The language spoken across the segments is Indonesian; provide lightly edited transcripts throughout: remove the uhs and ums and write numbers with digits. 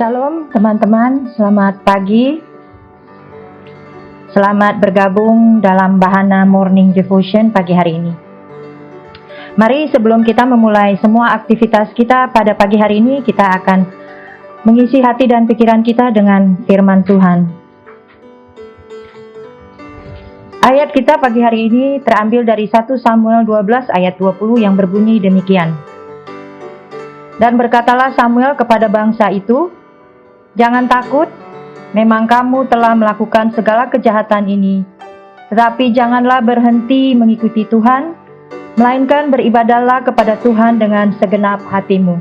Shalom teman-teman, selamat pagi. Selamat bergabung dalam Bahana Morning Devotion pagi hari ini. Mari sebelum kita memulai semua aktivitas kita pada pagi hari ini, kita akan mengisi hati dan pikiran kita dengan firman Tuhan. Ayat kita pagi hari ini terambil dari 1 Samuel 12 ayat 20 yang berbunyi demikian. Dan berkatalah Samuel kepada bangsa itu, "Jangan takut, memang kamu telah melakukan segala kejahatan ini. Tetapi janganlah berhenti mengikuti Tuhan, melainkan beribadahlah kepada Tuhan dengan segenap hatimu."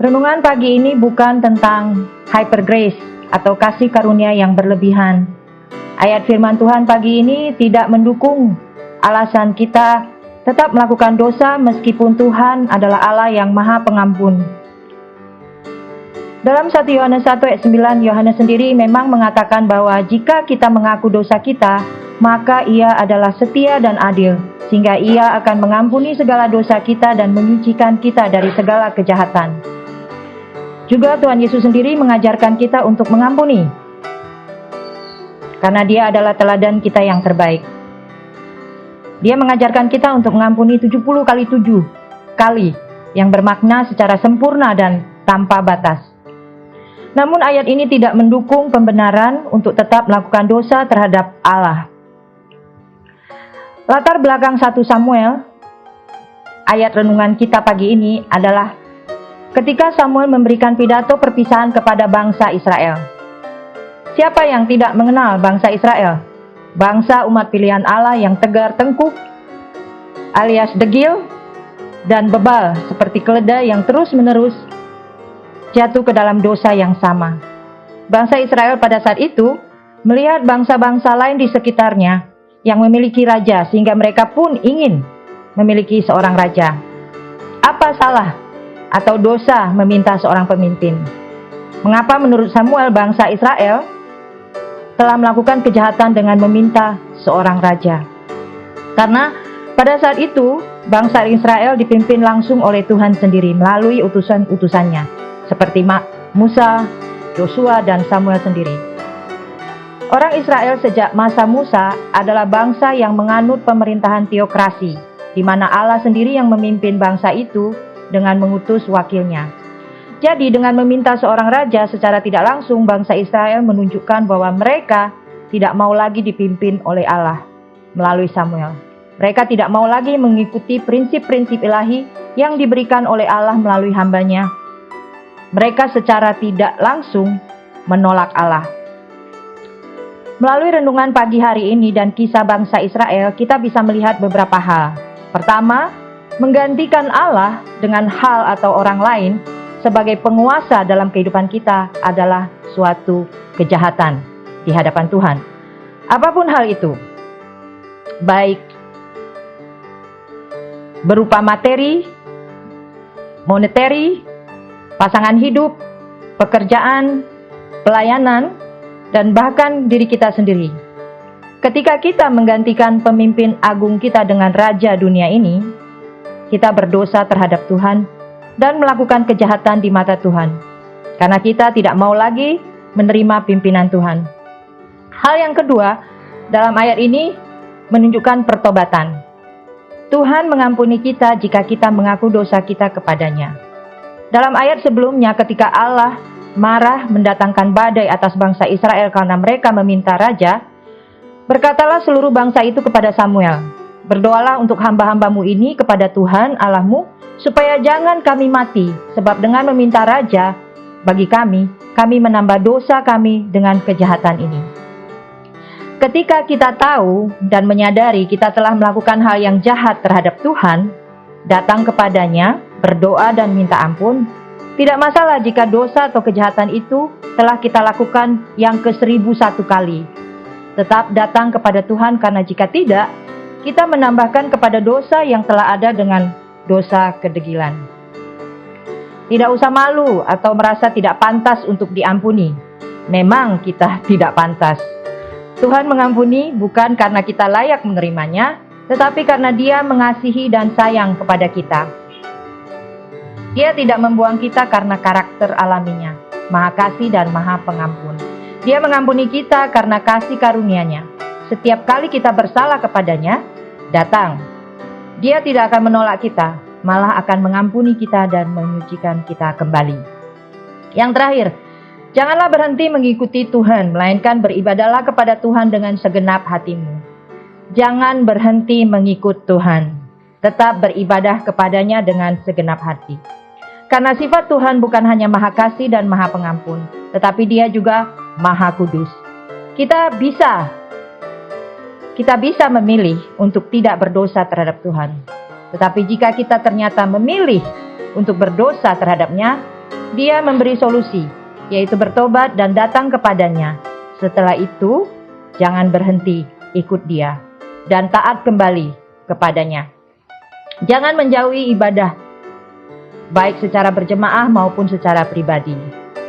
Renungan pagi ini bukan tentang hyper grace atau kasih karunia yang berlebihan. Ayat firman Tuhan pagi ini tidak mendukung alasan kita tetap melakukan dosa meskipun Tuhan adalah Allah yang Maha Pengampun. Dalam 1 Yohanes 1 ayat 9, Yohanes sendiri memang mengatakan bahwa jika kita mengaku dosa kita, maka Ia adalah setia dan adil, sehingga Ia akan mengampuni segala dosa kita dan menyucikan kita dari segala kejahatan. Juga Tuhan Yesus sendiri mengajarkan kita untuk mengampuni, karena Dia adalah teladan kita yang terbaik. Dia mengajarkan kita untuk mengampuni 70 kali 7 kali, yang bermakna secara sempurna dan tanpa batas. Namun ayat ini tidak mendukung pembenaran untuk tetap melakukan dosa terhadap Allah. Latar belakang 1 Samuel, ayat renungan kita pagi ini adalah ketika Samuel memberikan pidato perpisahan kepada bangsa Israel. Siapa yang tidak mengenal bangsa Israel? Bangsa umat pilihan Allah yang tegar tengkuk, alias degil, dan bebal seperti keledai yang terus-menerus jatuh ke dalam dosa yang sama. Bangsa Israel pada saat itu melihat bangsa-bangsa lain di sekitarnya yang memiliki raja, sehingga mereka pun ingin memiliki seorang raja. Apa salah atau dosa meminta seorang pemimpin? Mengapa menurut Samuel bangsa Israel telah melakukan kejahatan dengan meminta seorang raja? Karena pada saat itu bangsa Israel dipimpin langsung oleh Tuhan sendiri melalui utusan-utusannya, seperti Musa, Yosua, dan Samuel sendiri. Orang Israel sejak masa Musa adalah bangsa yang menganut pemerintahan teokrasi, di mana Allah sendiri yang memimpin bangsa itu dengan mengutus wakilnya. Jadi dengan meminta seorang raja secara tidak langsung, bangsa Israel menunjukkan bahwa mereka tidak mau lagi dipimpin oleh Allah melalui Samuel. Mereka tidak mau lagi mengikuti prinsip-prinsip ilahi yang diberikan oleh Allah melalui hambanya. Mereka secara tidak langsung menolak Allah. Melalui renungan pagi hari ini dan kisah bangsa Israel, kita bisa melihat beberapa hal. Pertama, menggantikan Allah dengan hal atau orang lain sebagai penguasa dalam kehidupan kita adalah suatu kejahatan di hadapan Tuhan. Apapun hal itu, baik berupa materi, monetary, pasangan hidup, pekerjaan, pelayanan, dan bahkan diri kita sendiri. Ketika kita menggantikan pemimpin agung kita dengan raja dunia ini, kita berdosa terhadap Tuhan dan melakukan kejahatan di mata Tuhan, karena kita tidak mau lagi menerima pimpinan Tuhan. Hal yang kedua, dalam ayat ini menunjukkan pertobatan. Tuhan mengampuni kita jika kita mengaku dosa kita kepadanya. Dalam ayat sebelumnya, ketika Allah marah mendatangkan badai atas bangsa Israel karena mereka meminta raja, berkatalah seluruh bangsa itu kepada Samuel, "Berdoalah untuk hamba-hambamu ini kepada Tuhan Allahmu, supaya jangan kami mati, sebab dengan meminta raja bagi kami menambah dosa kami dengan kejahatan ini." Ketika kita tahu dan menyadari kita telah melakukan hal yang jahat terhadap Tuhan, datang kepadanya, berdoa dan minta ampun. Tidak masalah jika dosa atau kejahatan itu telah kita lakukan yang ke-1001 kali. Tetap datang kepada Tuhan, karena jika tidak, kita menambahkan kepada dosa yang telah ada dengan dosa kedegilan. Tidak usah malu atau merasa tidak pantas untuk diampuni. Memang kita tidak pantas. Tuhan mengampuni bukan karena kita layak menerimanya, tetapi karena Dia mengasihi dan sayang kepada kita. Dia tidak membuang kita karena karakter alaminya, Maha Kasih dan Maha Pengampun. Dia mengampuni kita karena kasih karunia-Nya. Setiap kali kita bersalah kepadanya, datang. Dia tidak akan menolak kita, malah akan mengampuni kita dan menyucikan kita kembali. Yang terakhir, janganlah berhenti mengikuti Tuhan, melainkan beribadahlah kepada Tuhan dengan segenap hatimu. Jangan berhenti mengikut Tuhan, tetap beribadah kepadanya dengan segenap hati. Karena sifat Tuhan bukan hanya Maha Kasih dan Maha Pengampun, tetapi Dia juga Maha Kudus. Kita bisa memilih untuk tidak berdosa terhadap Tuhan. Tetapi jika kita ternyata memilih untuk berdosa terhadap-Nya, Dia memberi solusi, yaitu bertobat dan datang kepadanya. Setelah itu, jangan berhenti ikut Dia dan taat kembali kepadanya. Jangan menjauhi ibadah, baik secara berjemaah maupun secara pribadi.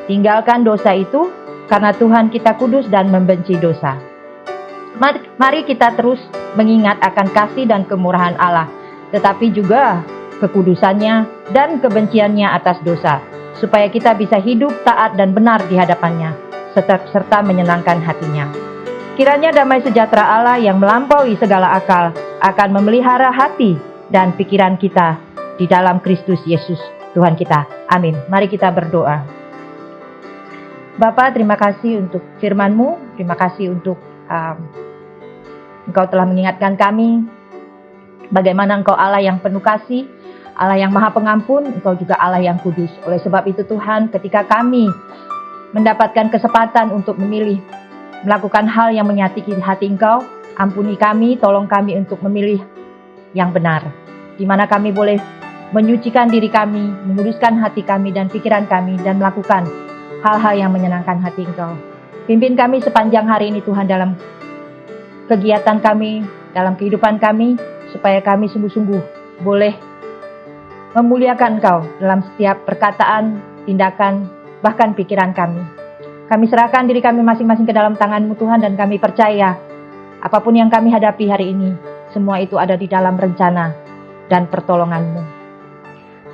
Tinggalkan dosa itu, karena Tuhan kita kudus dan membenci dosa. Mari kita terus mengingat akan kasih dan kemurahan Allah, tetapi juga kekudusannya dan kebenciannya atas dosa, supaya kita bisa hidup taat dan benar di hadapannya, serta menyenangkan hatinya. Kiranya damai sejahtera Allah yang melampaui segala akal akan memelihara hati dan pikiran kita di dalam Kristus Yesus Tuhan kita. Amin. Mari kita berdoa. Bapa, terima kasih untuk firman-Mu. Terima kasih untuk Engkau telah mengingatkan kami bagaimana Engkau Allah yang penuh kasih, Allah yang Maha Pengampun, Engkau juga Allah yang kudus. Oleh sebab itu Tuhan, ketika kami mendapatkan kesempatan untuk memilih melakukan hal yang menyakiti hati Engkau, ampuni kami, tolong kami untuk memilih yang benar, di mana kami boleh menyucikan diri kami, menguduskan hati kami dan pikiran kami, dan melakukan hal-hal yang menyenangkan hati Engkau. Pimpin kami sepanjang hari ini Tuhan, dalam kegiatan kami, dalam kehidupan kami, supaya kami sungguh-sungguh boleh memuliakan Engkau dalam setiap perkataan, tindakan, bahkan pikiran kami. Kami serahkan diri kami masing-masing ke dalam tangan-Mu Tuhan, dan kami percaya apapun yang kami hadapi hari ini, semua itu ada di dalam rencana dan pertolongan-Mu.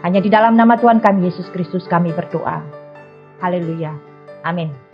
Hanya di dalam nama Tuhan kami Yesus Kristus kami berdoa. Haleluya. Amin.